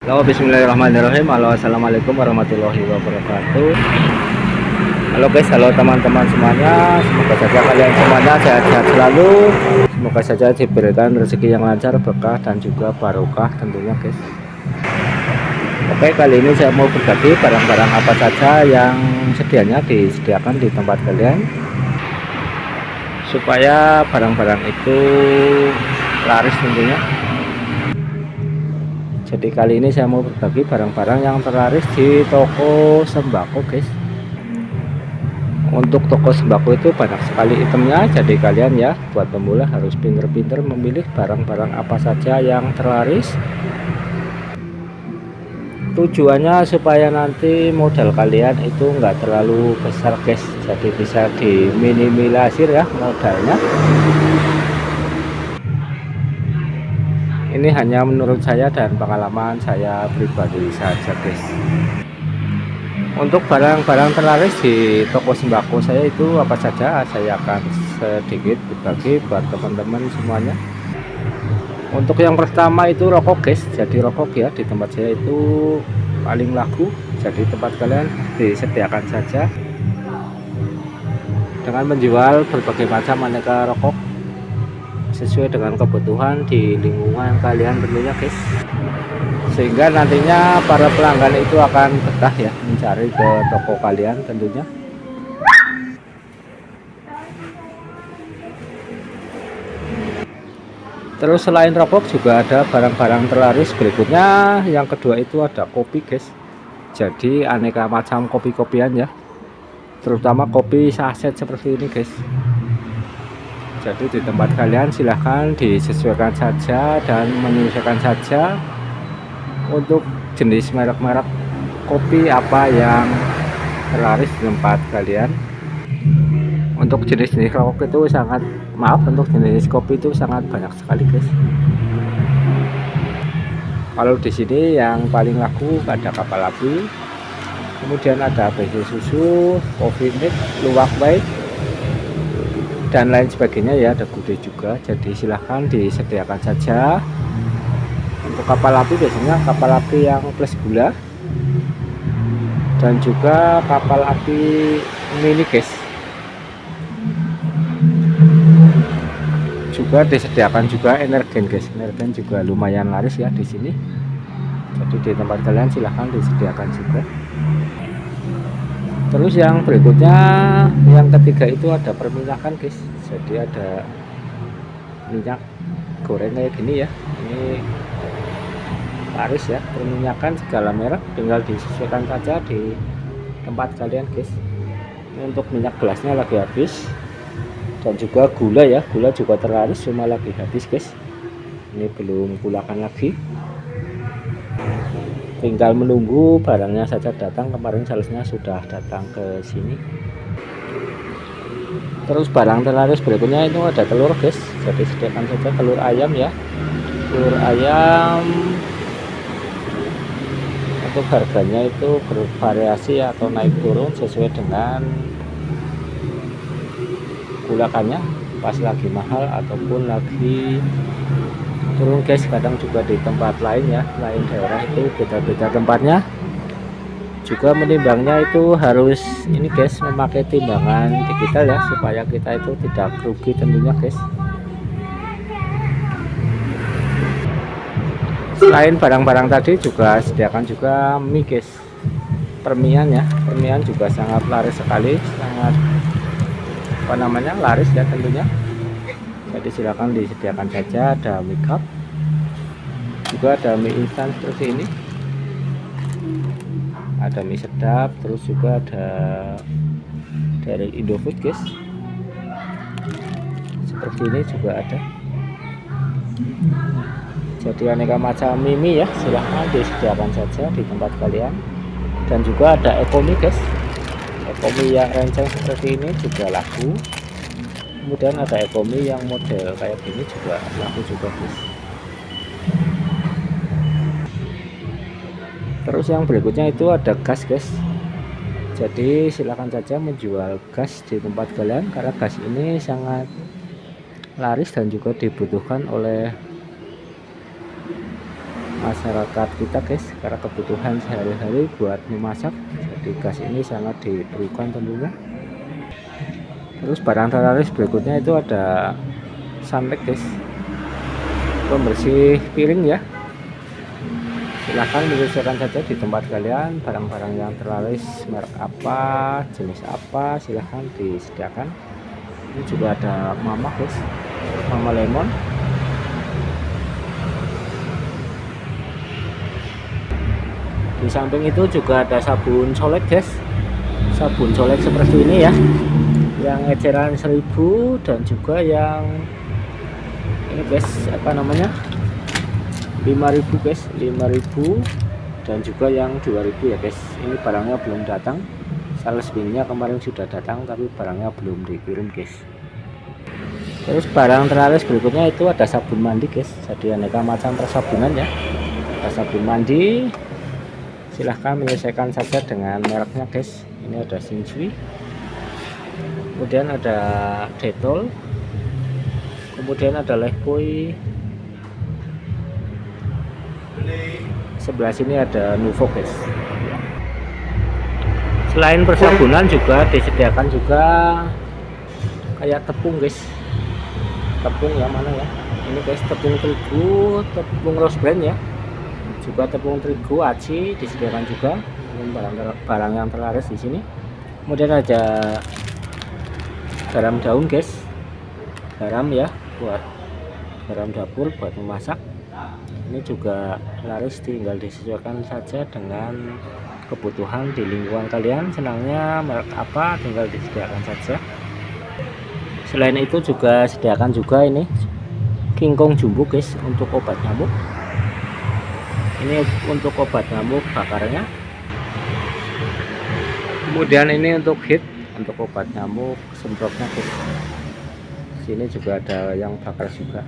Halo, bismillahirrahmanirrahim. Halo, assalamualaikum warahmatullahi wabarakatuh. Halo guys, halo teman-teman semuanya. Semoga saja kalian semuanya sehat-sehat selalu. Semoga saja diberikan rezeki yang lancar, berkah dan juga barokah tentunya guys. Oke, kali ini saya mau berbagi barang-barang apa saja yang sedianya disediakan di tempat kalian, supaya barang-barang itu laris tentunya. Jadi kali ini saya mau berbagi barang-barang yang terlaris di toko sembako guys. Untuk toko sembako itu banyak sekali itemnya, jadi kalian ya buat pemula harus pinter-pinter memilih barang-barang apa saja yang terlaris. Tujuannya supaya nanti modal kalian itu enggak terlalu besar guys, jadi bisa diminimalisir ya modalnya. Ini hanya menurut saya dan pengalaman saya pribadi saja guys. Untuk barang-barang terlaris di toko sembako saya itu apa saja, saya akan sedikit berbagi buat teman-teman semuanya. Untuk yang pertama itu rokok guys, jadi rokok ya di tempat saya itu paling laku, jadi tempat kalian disediakan saja dengan menjual berbagai macam aneka rokok sesuai dengan kebutuhan di lingkungan kalian tentunya guys, sehingga nantinya para pelanggan itu akan betah ya mencari ke toko kalian tentunya. Terus selain rokok juga ada barang-barang terlaris berikutnya. Yang kedua itu ada kopi guys, jadi aneka macam kopi-kopian ya, terutama kopi saset seperti ini guys. Jadi di tempat kalian silahkan disesuaikan saja dan menyesuaikan saja untuk jenis merek-merek kopi apa yang terlaris di tempat kalian. Untuk jenis-jenis rokok itu sangat, untuk jenis kopi itu sangat banyak sekali guys. Kalau di sini yang paling laku ada kapal api, kemudian ada BC susu, coffee mix, luwak white dan lain sebagainya ya, ada gudeg juga. Jadi silahkan disediakan saja. Untuk kapal api biasanya kapal api yang plus gula dan juga kapal api mini guys, juga disediakan juga energen guys. Energen juga lumayan laris ya di sini, jadi di tempat kalian silahkan disediakan juga. Terus yang berikutnya, yang ketiga itu ada perminyakan guys, jadi ada minyak goreng kayak gini ya, ini laris ya, perminyakan segala merek, tinggal disesuaikan saja di tempat kalian guys. Ini untuk minyak gelasnya lagi habis, dan juga gula ya, gula juga terlaris cuma lagi habis guys, ini belum pulakan lagi, tinggal menunggu barangnya saja datang. Kemarin salesnya sudah datang ke sini. Terus barang terlaris berikutnya itu ada telur guys, jadi sediakan saja telur ayam ya. Telur ayam untuk harganya itu bervariasi atau naik turun sesuai dengan gulakannya, pas lagi mahal ataupun lagi turun guys. Kadang juga di tempat lain ya, lain daerah itu beda-beda tempatnya. Juga menimbangnya itu harus ini guys, memakai timbangan digital ya, supaya kita itu tidak rugi tentunya guys. Selain barang-barang tadi juga sediakan juga mie guys, permian ya, permian juga sangat laris sekali, sangat laris ya tentunya. Jadi silakan disediakan saja. Ada mie cup, juga ada mie instan seperti ini, ada mie sedap, terus juga ada dari Indofood guys, seperti ini juga ada. Jadi aneka macam mie ya, silahkan disediakan saja di tempat kalian. Dan juga ada ekomi guys, ekomi yang renceng seperti ini juga laku. Kemudian ada ekomi yang model kayak gini juga laku juga guys. Terus yang berikutnya itu ada gas guys, jadi silakan saja menjual gas di tempat kalian, karena gas ini sangat laris dan juga dibutuhkan oleh masyarakat kita guys, karena kebutuhan sehari-hari buat memasak, jadi gas ini sangat diperlukan tentunya. Terus barang terlaris berikutnya itu ada sunlight guys, pembersih piring ya. Silahkan menyesuaikan saja di tempat kalian barang-barang yang terlaris merek apa, jenis apa, silahkan disediakan. Ini juga ada mama guys, mama lemon. Di samping itu juga ada sabun colek guys, sabun colek seperti ini ya, yang eceran 1000 dan juga yang ini guys, apa namanya, 5000 guys, 5000 dan juga yang 2000 ya guys. Ini barangnya belum datang, sales bin-nya kemarin sudah datang tapi barangnya belum dikirim guys. Terus barang teralis berikutnya itu ada sabun mandi guys, jadi aneka macam persabunan ya. Ada sabun mandi, silahkan menyelesaikan saja dengan mereknya guys. Ini ada Shinshui, kemudian ada Dettol, kemudian ada Lifebuoy, sebelah sini ada Nuvo guys. Selain persabunan juga disediakan juga kayak tepung guys, tepung yang mana ya, ini guys, tepung terigu, tepung rose bran ya, juga tepung terigu aci disediakan juga. Ini barang yang terlaris di sini. Kemudian ada garam daun guys, garam ya, buat garam dapur buat memasak. Ini juga laris, tinggal disesuaikan saja dengan kebutuhan di lingkungan kalian, senangnya merek apa tinggal disediakan saja. Selain itu juga sediakan juga ini King Kong Jumbo guys, untuk obat nyamuk. Ini untuk obat nyamuk bakarnya. Kemudian ini untuk hit, untuk obat nyamuk semprotnya guys. Sini juga ada yang bakar juga.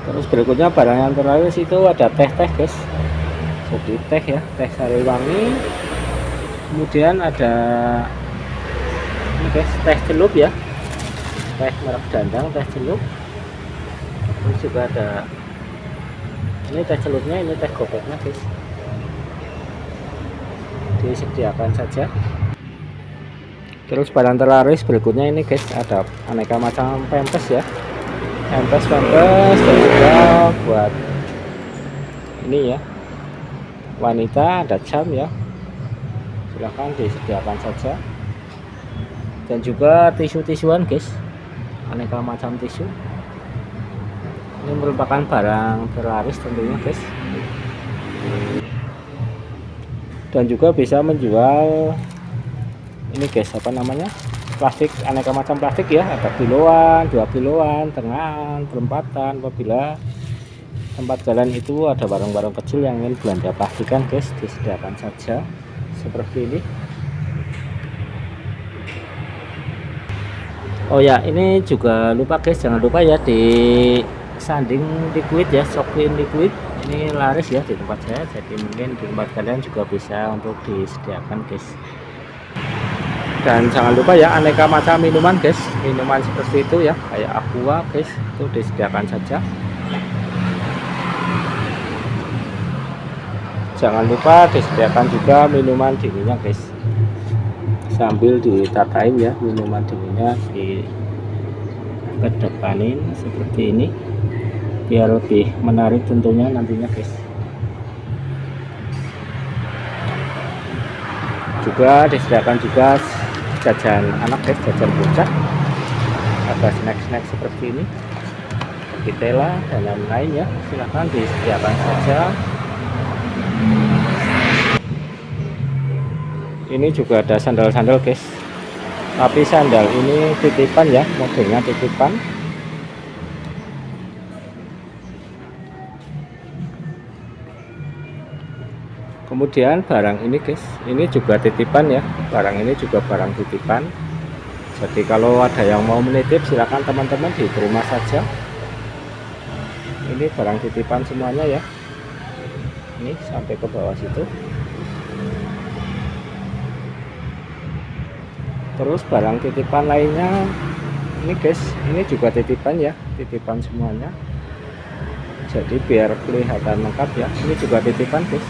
Terus berikutnya barang yang terakhir itu ada teh-teh guys, jadi teh ya, teh sariwangi. Kemudian ada ini guys, teh celup ya, teh merek Dandang, teh celup. Terus juga ada ini teh celupnya, ini teh gopeknya guys, disediakan saja. Terus barang terlaris berikutnya ini guys, ada aneka macam pempes ya, pempes dan juga buat ini ya, wanita, ada jam ya, silahkan disediakan saja. Dan juga tisu-tisuan guys, aneka macam tisu. Ini merupakan barang terlaris tentunya guys. Dan juga bisa menjual ini guys, apa namanya, plastik, aneka macam plastik ya, ada kiloan, 2 kiloan, tengahan, perempatan. Apabila tempat jalan itu ada barang-barang kecil yang ingin belanja plastikan guys, disediakan saja seperti ini. Oh ya, ini juga lupa guys, jangan lupa ya di sanding liquid ya, Soklin liquid. Ini laris ya di tempat saya, jadi mungkin di tempat kalian juga bisa untuk disediakan guys. Dan jangan lupa ya, aneka macam minuman guys, minuman seperti itu ya, kayak aqua guys, itu disediakan saja. Jangan lupa disediakan juga minuman dinginnya guys, sambil ditatain ya minuman dinginnya, di kedepanin seperti ini biar lebih menarik tentunya nantinya guys. Juga disediakan juga jajan anak guys, jajan bocah, ada snack-snack seperti ini, Kitela dan lain-lain ya, silahkan disediakan saja. Ini juga ada sandal-sandal guys, tapi sandal ini titipan ya, modelnya titipan. Kemudian barang ini guys, ini juga titipan ya, barang ini juga barang titipan. Jadi kalau ada yang mau menitip silakan teman-teman diterima saja. Ini barang titipan semuanya ya, ini sampai ke bawah situ. Terus barang titipan lainnya ini guys, ini juga titipan ya, titipan semuanya. jadi biar kelihatan lengkap ya. Ini juga titipan guys,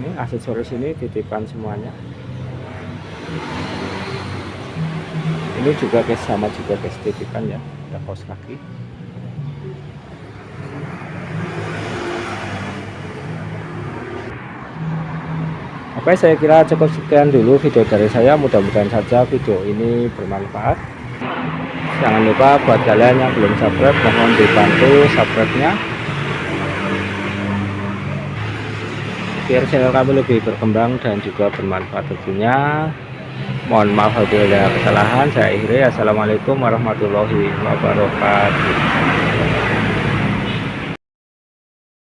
ini aksesoris ini titipan semuanya. Ini juga guys, sama juga guys, titipan ya, ada kaos kaki. Oke, saya kira cukup sekian dulu video dari saya. Mudah-mudahan saja video ini bermanfaat. Jangan lupa buat kalian yang belum subscribe, mohon dibantu subscribe-nya biar channel kami lebih berkembang dan juga bermanfaat tentunya. Mohon maaf apabila ada kesalahan. Saya akhiri. Assalamualaikum warahmatullahi wabarakatuh.